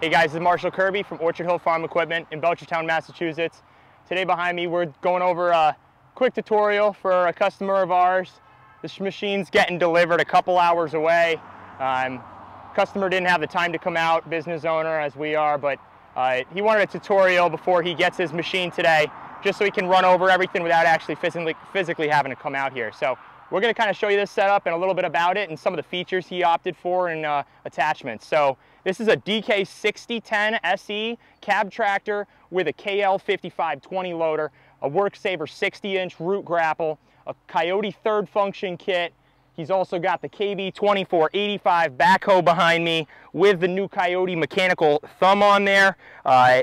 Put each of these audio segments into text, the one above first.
Hey guys, this is Marshall Kirby from Orchard Hill Farm Equipment in Belchertown, Massachusetts. Today behind me we're going over a quick tutorial for a customer of ours. This machine's getting delivered a couple hours away. Customer didn't have the time to come out, business owner as we are, but he wanted a tutorial before he gets his machine today, just so he can run over everything without actually physically having to come out here. So we're going to kind of show you this setup and a little bit about it and some of the features he opted for and attachments. So this is a DK6010SE cab tractor with a KL5520 loader, a Worksaver 60-inch root grapple, a Kioti third function kit. He's also got the KB2485 backhoe behind me with the new Kioti mechanical thumb on there.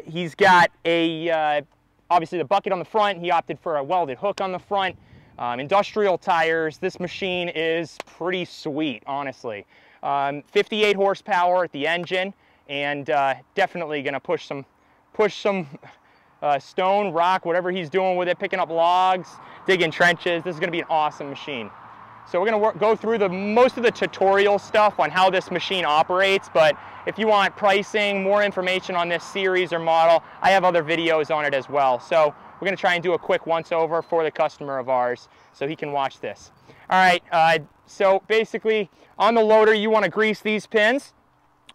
He's got a, obviously the bucket on the front. He opted for a welded hook on the front. Industrial tires. This machine is pretty sweet, honestly. 58 horsepower at the engine, and definitely going to push some stone, rock, whatever he's doing with it, picking up logs, digging trenches. This is going to be an awesome machine. So we're going to go through most of the tutorial stuff on how this machine operates, but if you want pricing, more information on this series or model, I have other videos on it as well. So we're going to try and do a quick once-over for the customer of ours so he can watch this. All right, so basically on the loader you want to grease these pins.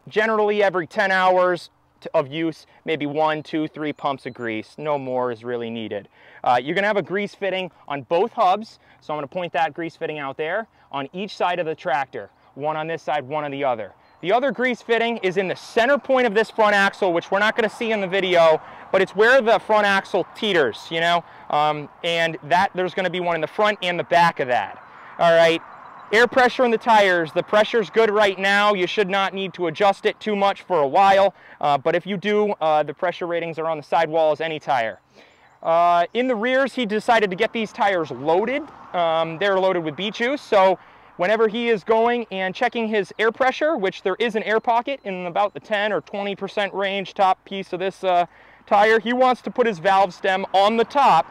Generally every 10 hours of use, maybe 1, 2, 3 pumps of grease. No more is really needed. You're going to have a grease fitting on both hubs, so I'm going to point that grease fitting out there on each side of the tractor. One on this side, one on the other. The other grease fitting is in the center point of this front axle, which we're not going to see in the video, but it's where the front axle teeters, you know, and there's going to be one in the front and the back of that. All right, air pressure in the tires. The pressure's good right now. You should not need to adjust it too much for a while, but if you do, the pressure ratings are on the sidewall as any tire. In the rears, he decided to get these tires loaded. They're loaded with beet juice, so whenever he is going and checking his air pressure, which there is an air pocket in about the 10 or 20% range top piece of this tire, he wants to put his valve stem on the top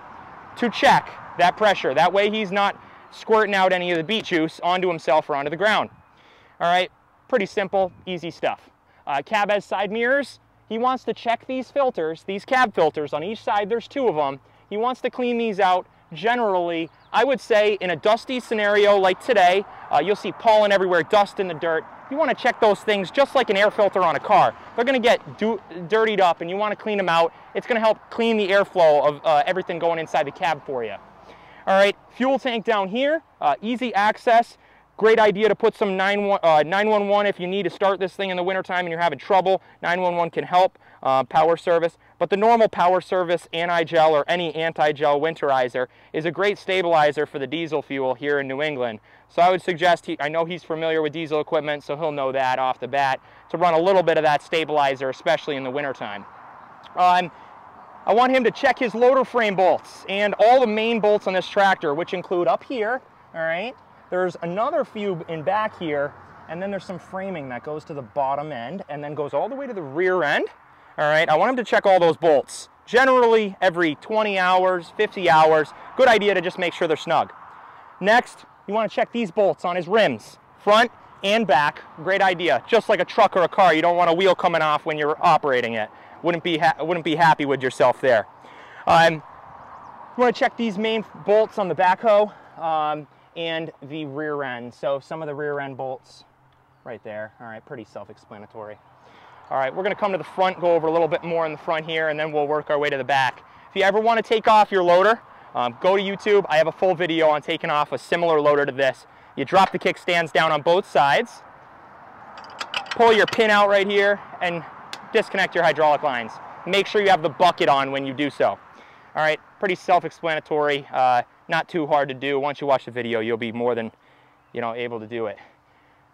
to check that pressure. That way he's not squirting out any of the beet juice onto himself or onto the ground. All right, pretty simple, easy stuff. Cab has side mirrors. He wants to check these filters, these cab filters on each side. There's 2 of them. He wants to clean these out. Generally, I would say in a dusty scenario like today, you'll see pollen everywhere, dust in the dirt. You want to check those things just like an air filter on a car. They're going to get dirtied up and you want to clean them out. It's going to help clean the airflow of everything going inside the cab for you. All right, fuel tank down here, easy access. Great idea to put some 911 if you need to start this thing in the wintertime and you're having trouble. 911 can help, power service. But the normal power service anti-gel or any anti-gel winterizer is a great stabilizer for the diesel fuel here in New England. So I would suggest, I know he's familiar with diesel equipment, so he'll know that off the bat, to run a little bit of that stabilizer, especially in the wintertime. I want him to check his loader frame bolts and all the main bolts on this tractor, which include up here, all right? There's another few in back here, and then there's some framing that goes to the bottom end and then goes all the way to the rear end. All right, I want him to check all those bolts. Generally, every 20 hours, 50 hours, good idea to just make sure they're snug. Next, you want to check these bolts on his rims, front and back. Great idea. Just like a truck or a car, you don't want a wheel coming off when you're operating it. Wouldn't be happy with yourself there. You want to check these main bolts on the backhoe and the rear end. So some of the rear end bolts right there. All right, pretty self-explanatory. All right, we're going to come to the front, go over a little bit more in the front here, and then we'll work our way to the back. If you ever want to take off your loader, go to YouTube. I have a full video on taking off a similar loader to this. You drop the kickstands down on both sides, pull your pin out right here, and disconnect your hydraulic lines. Make sure you have the bucket on when you do so. All right, pretty self-explanatory, not too hard to do. Once you watch the video, you'll be more than, able to do it.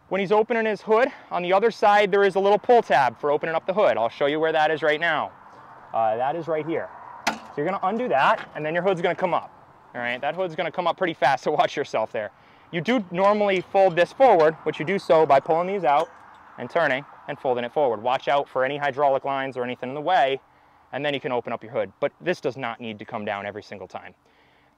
When he's opening his hood, on the other side there is a little pull tab for opening up the hood. I'll show you where that is right now. That is right here. So you're going to undo that, and then your hood's going to come up. All right, that hood's going to come up pretty fast, so watch yourself there. You do normally fold this forward, which you do so by pulling these out and turning and folding it forward. Watch out for any hydraulic lines or anything in the way, and then you can open up your hood. But this does not need to come down every single time.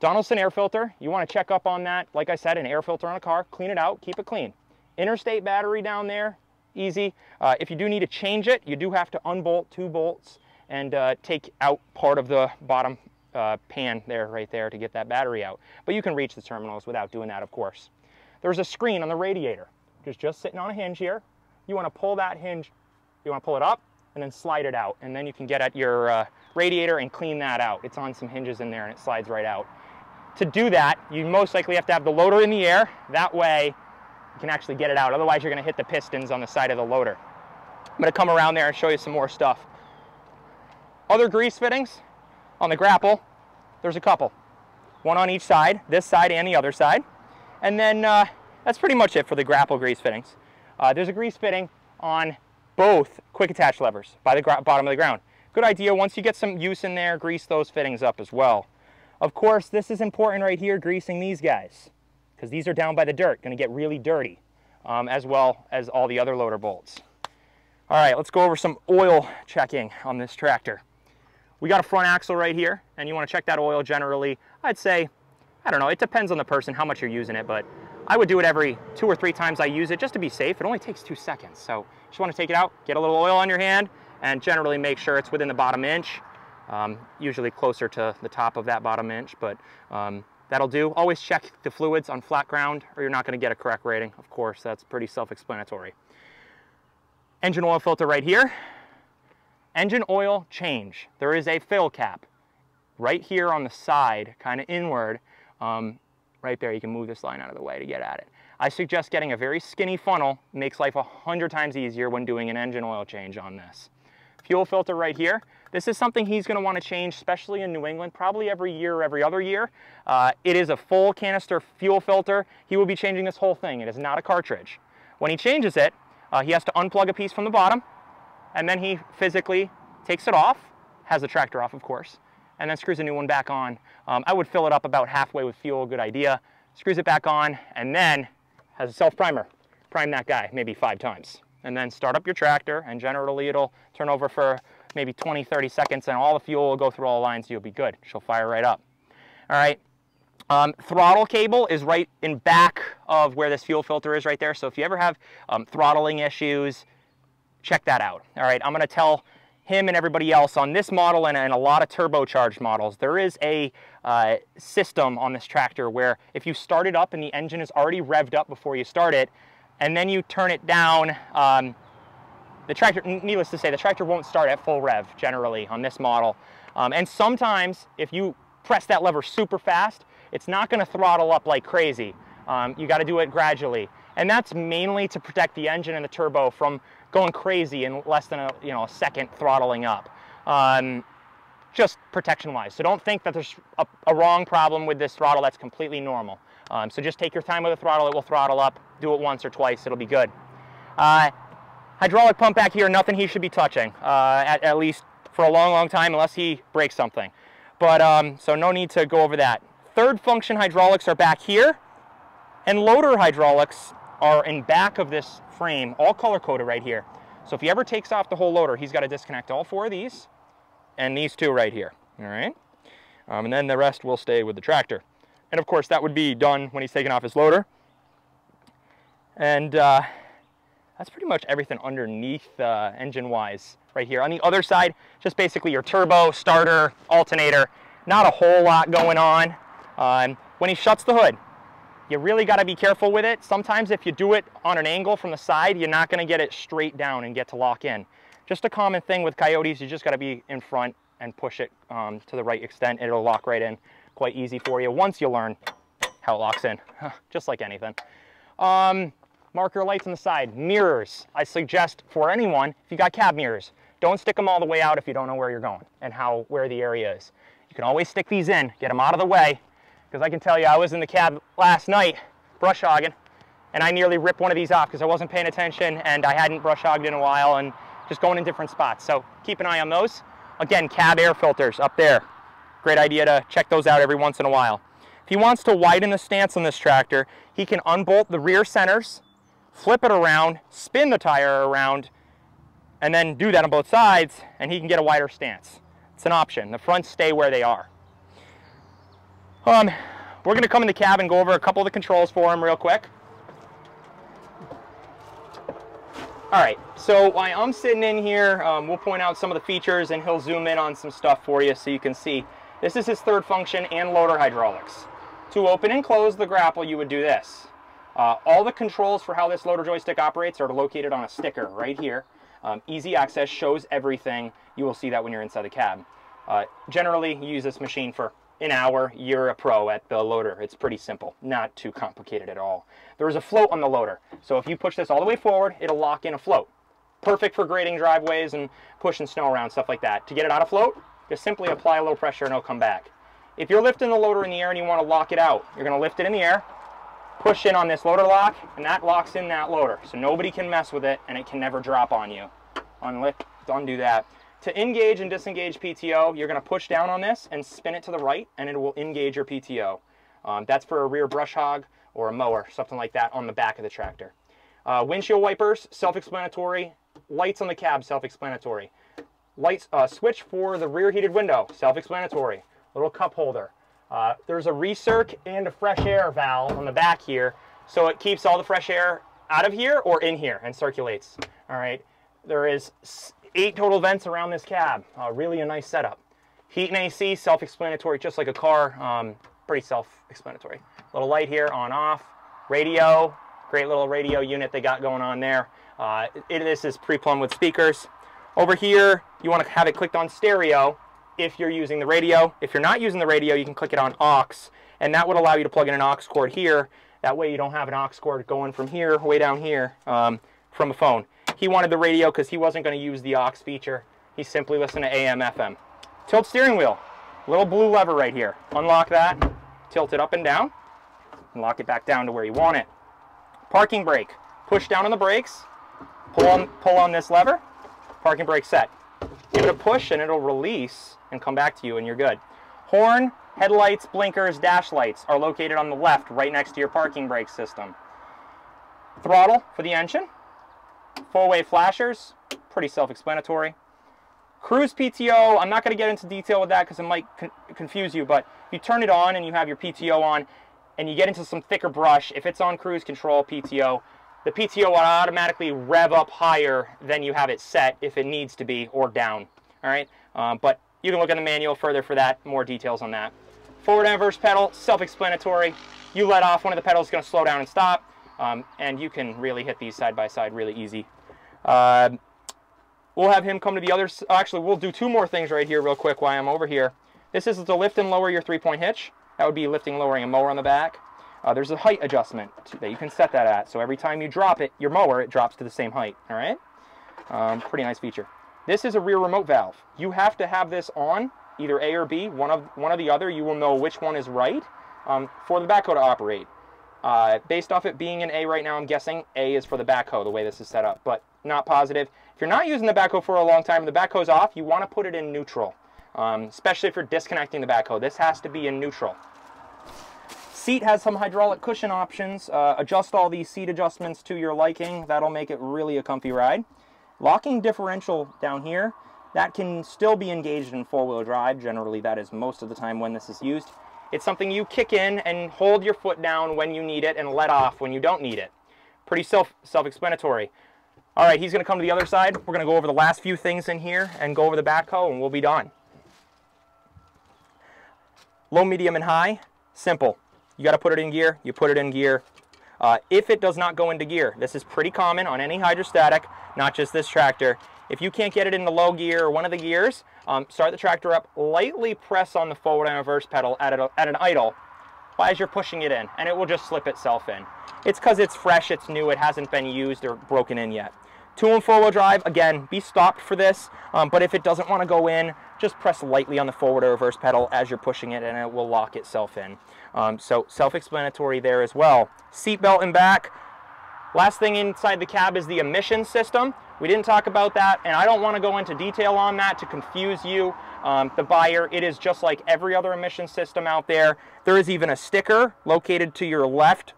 Donaldson air filter, you want to check up on that. Like I said, an air filter on a car, clean it out, keep it clean. Interstate battery down there, easy. If you do need to change it, you do have to unbolt 2 bolts and take out part of the bottom pan there, right there, to get that battery out. But you can reach the terminals without doing that, of course. There's a screen on the radiator, which is just sitting on a hinge here. You want to pull that hinge, you want to pull it up and then slide it out, and then you can get at your radiator and clean that out. It's on some hinges in there and it slides right out. To do that, you most likely have to have the loader in the air. That way you can actually get it out. Otherwise you're going to hit the pistons on the side of the loader. I'm going to come around there and show you some more stuff. Other grease fittings on the Grapple, there's a couple. One on each side, this side and the other side. And then that's pretty much it for the Grapple grease fittings. There's a grease fitting on both quick attach levers by the bottom of the ground. Good idea, once you get some use in there, grease those fittings up as well. Of course, this is important right here, greasing these guys, because these are down by the dirt, going to get really dirty, as well as all the other loader bolts. All right, let's go over some oil checking on this tractor. We got a front axle right here, and you want to check that oil generally. I'd say, I don't know, it depends on the person, how much you're using it, but I would do it every 2 or 3 times I use it just to be safe. It only takes 2 seconds. So you just want to take it out, get a little oil on your hand, and generally make sure it's within the bottom inch, usually closer to the top of that bottom inch, but that'll do. Always check the fluids on flat ground or you're not going to get a correct rating. Of course, that's pretty self-explanatory. Engine oil filter right here. Engine oil change. There is a fill cap right here on the side, kind of inward. Right there, you can move this line out of the way to get at it. I suggest getting a very skinny funnel. Makes life 100 times easier when doing an engine oil change on this. Fuel filter right here. This is something he's going to want to change, especially in New England, probably every year or every other year. It is a full canister fuel filter. He will be changing this whole thing. It is not a cartridge. When he changes it, he has to unplug a piece from the bottom, and then he physically takes it off, has the tractor off, of course, and then screws a new one back on. I would fill it up about halfway with fuel, good idea. Screws it back on, and then has a self-primer. Prime that guy maybe 5 times. And then start up your tractor, and generally it'll turn over for maybe 20, 30 seconds, and all the fuel will go through all the lines, you'll be good. She'll fire right up. All right. Throttle cable is right in back of where this fuel filter is right there. So if you ever have throttling issues, check that out. All right, I'm going to tell him and everybody else on this model and a lot of turbocharged models, there is a system on this tractor where if you start it up and the engine is already revved up before you start it, and then you turn it down, the tractor, needless to say, the tractor won't start at full rev generally on this model. And sometimes if you press that lever super fast, it's not going to throttle up like crazy. You got to do it gradually. And that's mainly to protect the engine and the turbo from going crazy in less than a second throttling up. Just protection-wise. So don't think that there's a wrong problem with this throttle. That's completely normal. So just take your time with the throttle. It will throttle up. Do it once or twice. It'll be good. Hydraulic pump back here, nothing he should be touching, at least for a long, long time, unless he breaks something. But so no need to go over that. Third function hydraulics are back here, and loader hydraulics are in back of this frame, all color-coded right here. So if he ever takes off the whole loader, he's got to disconnect all 4 of these, and these 2 right here, all right? And then the rest will stay with the tractor. And of course, that would be done when he's taking off his loader. And that's pretty much everything underneath engine-wise right here. On the other side, just basically your turbo, starter, alternator. Not a whole lot going on. When he shuts the hood, you really got to be careful with it. Sometimes if you do it on an angle from the side, you're not going to get it straight down and get to lock in. Just a common thing with Coyotes, you just got to be in front and push it to the right extent. It'll lock right in. Quite easy for you once you learn how it locks in, just like anything. Marker lights on the side, mirrors. I suggest for anyone, if you got cab mirrors, don't stick them all the way out if you don't know where you're going and where the area is. You can always stick these in, get them out of the way, because I can tell you I was in the cab last night brush hogging, and I nearly ripped one of these off because I wasn't paying attention and I hadn't brush hogged in a while and just going in different spots. So keep an eye on those. Again, cab air filters up there. Great idea to check those out every once in a while. If he wants to widen the stance on this tractor, he can unbolt the rear centers, flip it around, spin the tire around, and then do that on both sides, and he can get a wider stance. It's an option. The fronts stay where they are. We're going to come in the cab and go over a couple of the controls for him real quick. All right, so while I'm sitting in here, we'll point out some of the features and he'll zoom in on some stuff for you so you can see. This is his third function and loader hydraulics. To open and close the grapple, you would do this. All the controls for how this loader joystick operates are located on a sticker right here. Easy access, shows everything. You will see that when you're inside the cab. Generally, you use this machine for an hour. You're a pro at the loader. It's pretty simple, not too complicated at all. There is a float on the loader, so if you push this all the way forward, it'll lock in a float. Perfect for grading driveways and pushing snow around, stuff like that. To get it out of float, just simply apply a little pressure and it'll come back. If you're lifting the loader in the air and you want to lock it out, you're going to lift it in the air, push in on this loader lock, and that locks in that loader, so nobody can mess with it and it can never drop on you. Unlift, undo that. To engage and disengage PTO, you're going to push down on this and spin it to the right, and it will engage your PTO. That's for a rear brush hog or a mower, something like that on the back of the tractor. Windshield wipers, self-explanatory. Lights on the cab, self-explanatory. Lights switch for the rear heated window, self-explanatory. Little cup holder. There's a recirc and a fresh air valve on the back here, so it keeps all the fresh air out of here or in here and circulates. All right. There is 8 total vents around this cab. Really a nice setup. Heat and AC, self-explanatory, just like a car. Pretty self-explanatory. Little light here, on, off. Radio, great little radio unit they got going on there. This is pre-plumbed with speakers. Over here, you want to have it clicked on stereo if you're using the radio. If you're not using the radio, you can click it on aux, and that would allow you to plug in an aux cord here. That way you don't have an aux cord going from here, way down here, from a phone. He wanted the radio because he wasn't going to use the aux feature. He simply listened to AM, FM. Tilt steering wheel, little blue lever right here. Unlock that, tilt it up and down, and lock it back down to where you want it. Parking brake, push down on the brakes, pull on this lever, parking brake set. Give it a push and it'll release and come back to you and you're good. Horn, headlights, blinkers, dash lights are located on the left right next to your parking brake system. Throttle for the engine. 4-way flashers, pretty self-explanatory. Cruise PTO, I'm not going to get into detail with that because it might confuse you, but you turn it on and you have your PTO on and you get into some thicker brush. If it's on cruise control PTO, the PTO will automatically rev up higher than you have it set if it needs to be, or down. All right, but you can look in the manual further for that, more details on that. Forward and reverse pedal, self-explanatory. You let off, one of the pedals is going to slow down and stop. And you can really hit these side by side really easy. We'll have him come to the other, actually we'll do 2 more things right here real quick while I'm over here. This is to lift and lower your 3-point hitch. That would be lifting and lowering a mower on the back. There's a height adjustment that you can set that at. So every time you drop it, your mower, it drops to the same height. All right? Pretty nice feature. This is a rear remote valve. You have to have this on, either A or B, one of the other. You will know which one is right for the backhoe to operate. Based off it being an A right now, I'm guessing A is for the backhoe, the way this is set up, but not positive. If you're not using the backhoe for a long time and the backhoe's off, you want to put it in neutral, especially if you're disconnecting the backhoe. This has to be in neutral. Seat has some hydraulic cushion options. Adjust all these seat adjustments to your liking. That'll make it really a comfy ride. Locking differential down here, that can still be engaged in 4-wheel drive. Generally, that is most of the time when this is used. It's something you kick in and hold your foot down when you need it and let off when you don't need it. Pretty self-explanatory. All right, he's going to come to the other side. We're going to go over the last few things in here and go over the backhoe and we'll be done. Low, medium, and high, simple. You got to put it in gear, you put it in gear. If it does not go into gear, this is pretty common on any hydrostatic, not just this tractor. If you can't get it in the low gear or one of the gears, start the tractor up, lightly press on the forward and reverse pedal at an idle as you're pushing it in, and it will just slip itself in. It's because it's fresh, it's new, it hasn't been used or broken in yet. 2- and 4-wheel drive, again, be stopped for this, but if it doesn't want to go in, just press lightly on the forward or reverse pedal as you're pushing it and it will lock itself in. So self-explanatory there as well. Seat belt and back. Last thing inside the cab is the emission system. We didn't talk about that, and I don't want to go into detail on that to confuse you, the buyer. It is just like every other emission system out there. There is even a sticker located to your left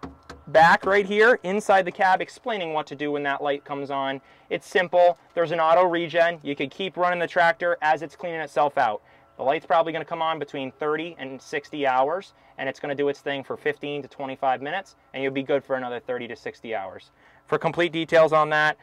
back right here inside the cab explaining what to do when that light comes on. It's simple. There's an auto regen. You can keep running the tractor as it's cleaning itself out. The light's probably going to come on between 30 and 60 hours, and it's going to do its thing for 15 to 25 minutes, and you'll be good for another 30 to 60 hours. For complete details on that,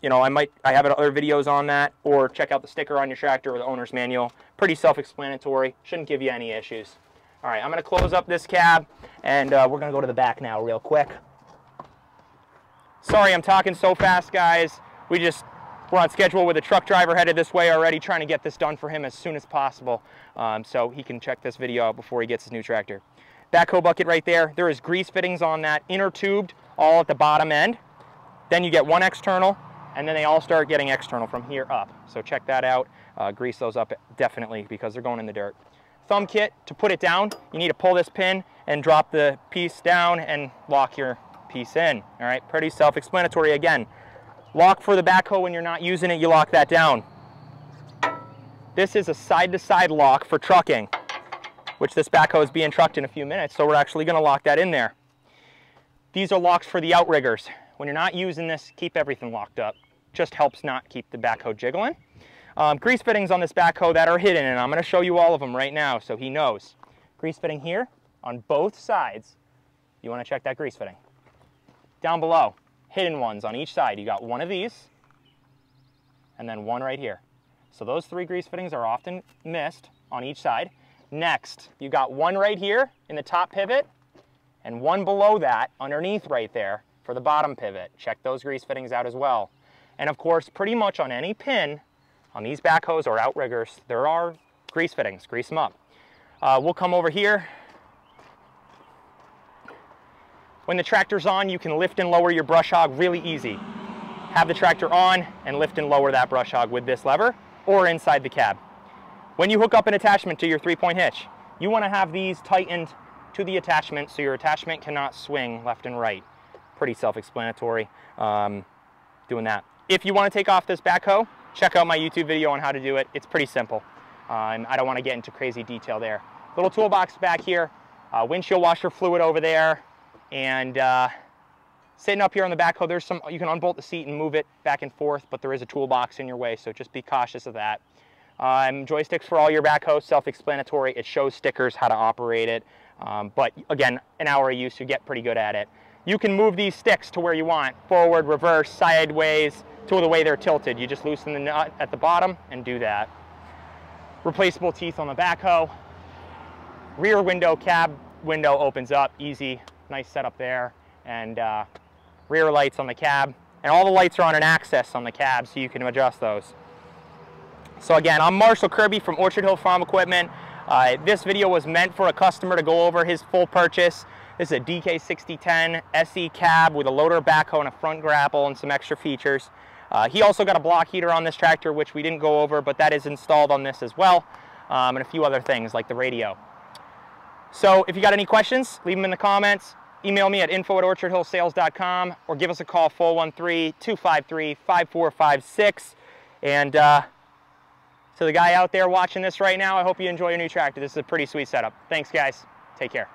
you know, I have other videos on that, or check out the sticker on your tractor or the owner's manual. Pretty self-explanatory. Shouldn't give you any issues. All right, I'm going to close up this cab, and we're going to go to the back now real quick. Sorry I'm talking so fast, guys. We're on schedule with a truck driver headed this way already, trying to get this done for him as soon as possible, so he can check this video out before he gets his new tractor. Backhoe bucket right there. There is grease fittings on that, inner tubed, all at the bottom end. Then you get one external, and then they all start getting external from here up. So check that out. Grease those up definitely, because they're going in the dirt. Thumb kit, to put it down, you need to pull this pin and drop the piece down and lock your piece in. All right, pretty self-explanatory again. Lock for the backhoe when you're not using it, you lock that down. This is a side-to-side lock for trucking, which this backhoe is being trucked in a few minutes, so we're actually going to lock that in there. These are locks for the outriggers. When you're not using this, keep everything locked up. Just helps not keep the backhoe jiggling. Grease fittings on this backhoe that are hidden, and I'm going to show you all of them right now so he knows. Grease fitting here on both sides. You want to check that grease fitting. Down below, hidden ones on each side. You got one of these, and then one right here. So those 3 grease fittings are often missed on each side. Next, you got one right here in the top pivot, and one below that underneath right there for the bottom pivot. Check those grease fittings out as well. And of course, pretty much on any pin on these backhoes or outriggers, there are grease fittings. Grease them up. We'll come over here. When the tractor's on, you can lift and lower your brush hog really easy. Have the tractor on and lift and lower that brush hog with this lever or inside the cab. When you hook up an attachment to your 3-point hitch, you want to have these tightened to the attachment so your attachment cannot swing left and right. Pretty self-explanatory doing that. If you want to take off this backhoe, check out my YouTube video on how to do it. It's pretty simple. And I don't want to get into crazy detail there. Little toolbox back here, windshield washer fluid over there, and sitting up here on the backhoe, there's some, you can unbolt the seat and move it back and forth, but there is a toolbox in your way, so just be cautious of that. Joysticks for all your backhoes, self-explanatory. It shows stickers how to operate it, but again, an hour of use, you get pretty good at it. You can move these sticks to where you want, forward, reverse, sideways, to the way they're tilted. You just loosen the nut at the bottom and do that. Replaceable teeth on the backhoe. Rear window, cab window opens up, easy, nice setup there. And rear lights on the cab. And all the lights are on an axis on the cab, so you can adjust those. So again, I'm Marshall Kirby from Orchard Hill Farm Equipment. This video was meant for a customer to go over his full purchase. This is a DK6010SE cab with a loader backhoe and a front grapple and some extra features. He also got a block heater on this tractor, which we didn't go over, but that is installed on this as well, and a few other things like the radio. So if you got any questions, leave them in the comments. Email me at info@orchardhillsales.com or give us a call, 413-253-5456. And to the guy out there watching this right now, I hope you enjoy your new tractor. This is a pretty sweet setup. Thanks, guys. Take care.